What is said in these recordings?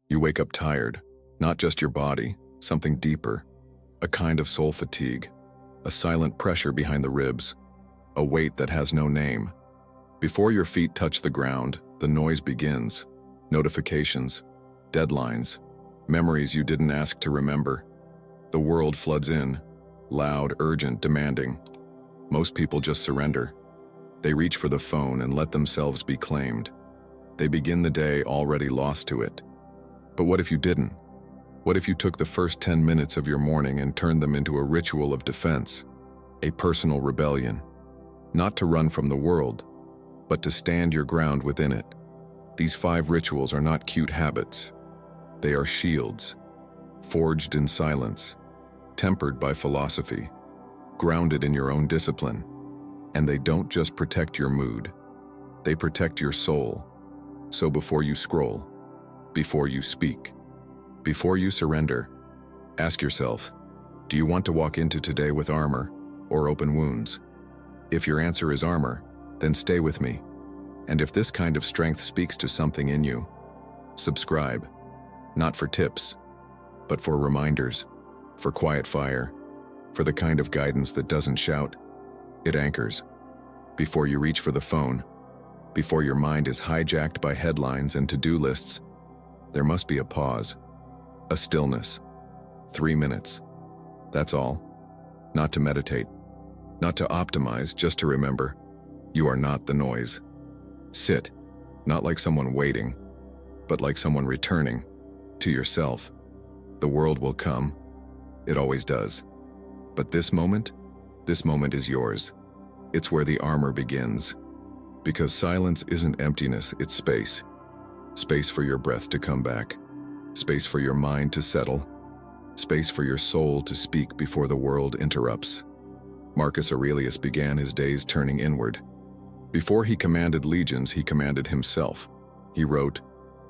You wake up tired, not just your body, something deeper, a kind of soul fatigue, a silent pressure behind the ribs, a weight that has no name. Before your feet touch the ground, the noise begins. Notifications, deadlines, memories you didn't ask to remember. The world floods in, loud, urgent, demanding. Most people just surrender. They reach for the phone and let themselves be claimed. They begin the day already lost to it. But what if you didn't? What if you took the first 10 minutes of your morning and turned them into a ritual of defense, a personal rebellion? Not to run from the world, but to stand your ground within it. These 5 rituals are not cute habits. They are shields, forged in silence, tempered by philosophy, grounded in your own discipline. And they don't just protect your mood, they protect your soul. So before you scroll, before you speak, before you surrender, ask yourself, do you want to walk into today with armor or open wounds? If your answer is armor, then stay with me. And if this kind of strength speaks to something in you, subscribe, not for tips, but for reminders, for quiet fire, for the kind of guidance that doesn't shout, it anchors. Before you reach for the phone, before your mind is hijacked by headlines and to-do lists, there must be a pause, a stillness. 3 minutes. That's all. Not to meditate, not to optimize, just to remember, you are not the noise. Sit, not like someone waiting, but like someone returning to yourself. The world will come. It always does. But this moment is yours. It's where the armor begins. Because silence isn't emptiness, it's space. Space for your breath to come back. Space for your mind to settle. Space for your soul to speak before the world interrupts. Marcus Aurelius began his days turning inward. Before he commanded legions, he commanded himself. He wrote,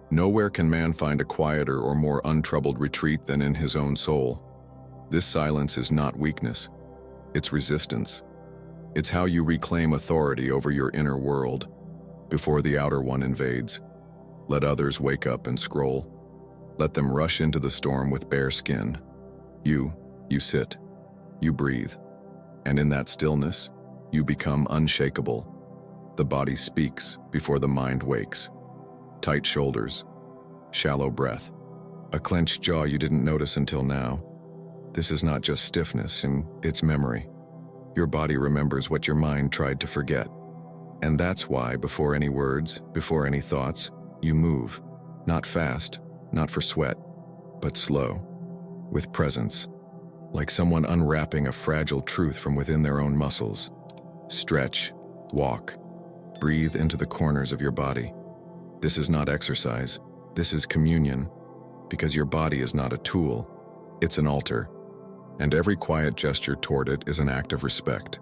"Nowhere can man find a quieter or more untroubled retreat than in his own soul." This silence is not weakness. It's resistance. It's how you reclaim authority over your inner world before the outer one invades. Let others wake up and scroll. Let them rush into the storm with bare skin. You sit, you breathe, and in that stillness, you become unshakable. The body speaks before the mind wakes. Tight shoulders, shallow breath, a clenched jaw you didn't notice until now. This is not just stiffness, it's memory. Your body remembers what your mind tried to forget. And that's why, before any words, before any thoughts, you move. Not fast, not for sweat, but slow, with presence, like someone unwrapping a fragile truth from within their own muscles. Stretch, walk, breathe into the corners of your body. This is not exercise, this is communion, because your body is not a tool, it's an altar. And every quiet gesture toward it is an act of respect.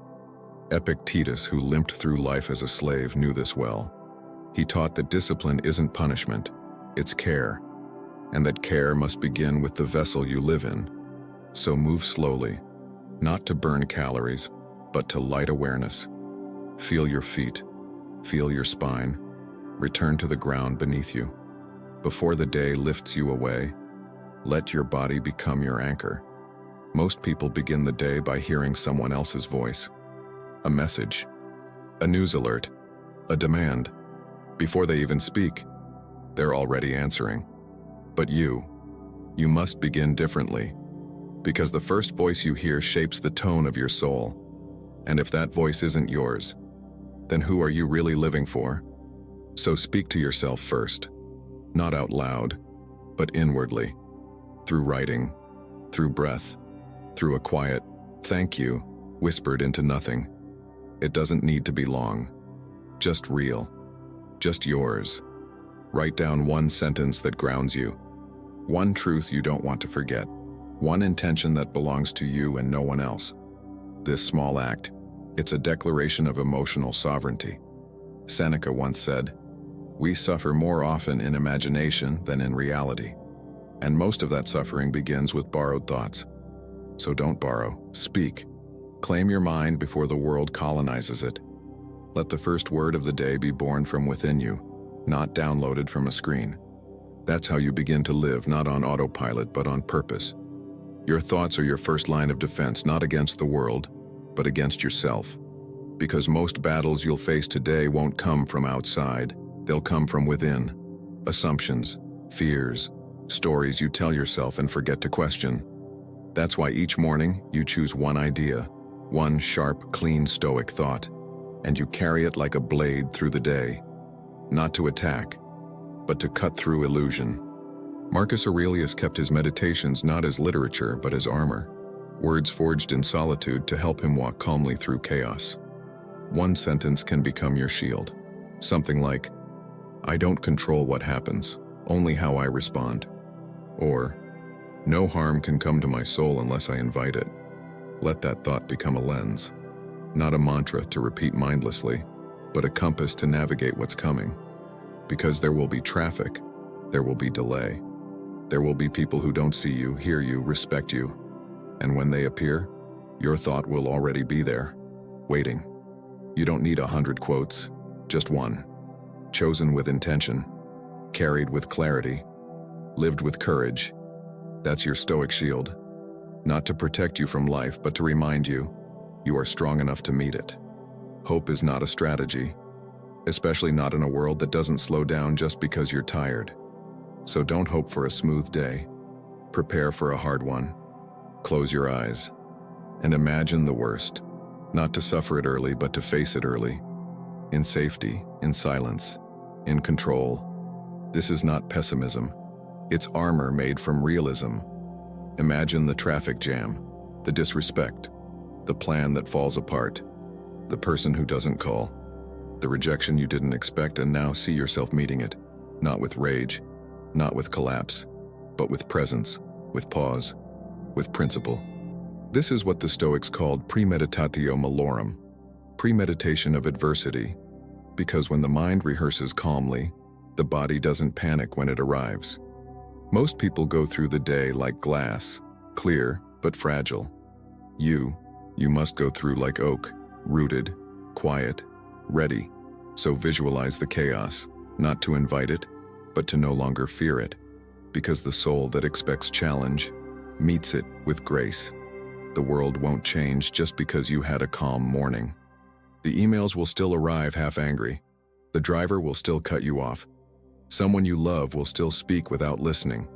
Epictetus, who limped through life as a slave, knew this well. He taught that discipline isn't punishment, it's care, and that care must begin with the vessel you live in. So move slowly, not to burn calories, but to light awareness. Feel your feet, feel your spine, return to the ground beneath you. Before the day lifts you away, let your body become your anchor. Most people begin the day by hearing someone else's voice. A message, a news alert, a demand. Before they even speak, they're already answering. But you must begin differently, because the first voice you hear shapes the tone of your soul. And if that voice isn't yours, then who are you really living for? So speak to yourself first, not out loud, but inwardly, through writing, through breath, through a quiet, "Thank you," whispered into nothing. It doesn't need to be long, just real, just yours. Write down one sentence that grounds you, one truth you don't want to forget, one intention that belongs to you and no one else. This small act, it's a declaration of emotional sovereignty. Seneca once said, "We suffer more often in imagination than in reality." And most of that suffering begins with borrowed thoughts. So don't borrow, speak. Claim your mind before the world colonizes it. Let the first word of the day be born from within you, not downloaded from a screen. That's how you begin to live, not on autopilot, but on purpose. Your thoughts are your first line of defense, not against the world, but against yourself. Because most battles you'll face today won't come from outside, they'll come from within. Assumptions, fears, stories you tell yourself and forget to question. That's why each morning you choose one idea, one sharp, clean, stoic thought, and you carry it like a blade through the day. Not to attack, but to cut through illusion. Marcus Aurelius kept his meditations not as literature, but as armor, words forged in solitude to help him walk calmly through chaos. One sentence can become your shield. Something like, "I don't control what happens, only how I respond." Or, "No harm can come to my soul unless I invite it." Let that thought become a lens, not a mantra to repeat mindlessly, but a compass to navigate what's coming. Because there will be traffic, there will be delay. There will be people who don't see you, hear you, respect you. And when they appear, your thought will already be there, waiting. You don't need 100 quotes, just one. Chosen with intention, carried with clarity, lived with courage. That's your stoic shield. Not to protect you from life, but to remind you, you are strong enough to meet it. Hope is not a strategy, especially not in a world that doesn't slow down just because you're tired. So don't hope for a smooth day. Prepare for a hard one. Close your eyes and imagine the worst. Not to suffer it early, but to face it early. In safety, in silence, in control. This is not pessimism. It's armor made from realism. Imagine the traffic jam, the disrespect, the plan that falls apart, the person who doesn't call, the rejection you didn't expect, and now see yourself meeting it, not with rage, not with collapse, but with presence, with pause, with principle. This is what the Stoics called premeditatio malorum, premeditation of adversity, because when the mind rehearses calmly, the body doesn't panic when it arrives. Most people go through the day like glass, clear but fragile. You must go through like oak, rooted, quiet, ready. So visualize the chaos, not to invite it, but to no longer fear it, because the soul that expects challenge meets it with grace. The world won't change just because you had a calm morning. The emails will still arrive half angry. The driver will still cut you off. Someone you love will still speak without listening.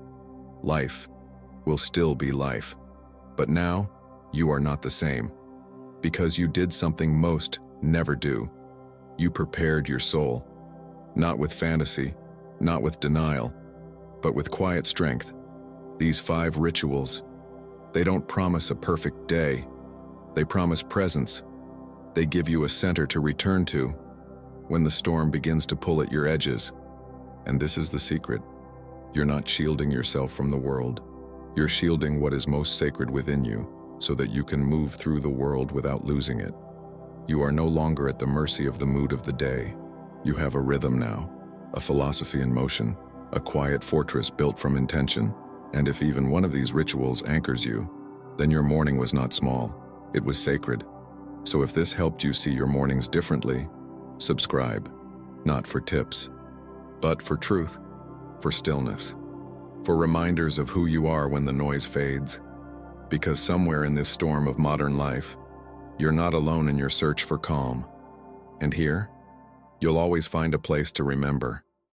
Life will still be life. But now, you are not the same. Because you did something most never do. You prepared your soul. Not with fantasy, not with denial, but with quiet strength. These 5 rituals, they don't promise a perfect day. They promise presence. They give you a center to return to when the storm begins to pull at your edges. And this is the secret. You're not shielding yourself from the world. You're shielding what is most sacred within you so that you can move through the world without losing it. You are no longer at the mercy of the mood of the day. You have a rhythm now, a philosophy in motion, a quiet fortress built from intention. And if even one of these rituals anchors you, then your morning was not small, it was sacred. So if this helped you see your mornings differently, subscribe, not for tips, but for truth, for stillness, for reminders of who you are when the noise fades. Because somewhere in this storm of modern life, you're not alone in your search for calm. And here, you'll always find a place to remember.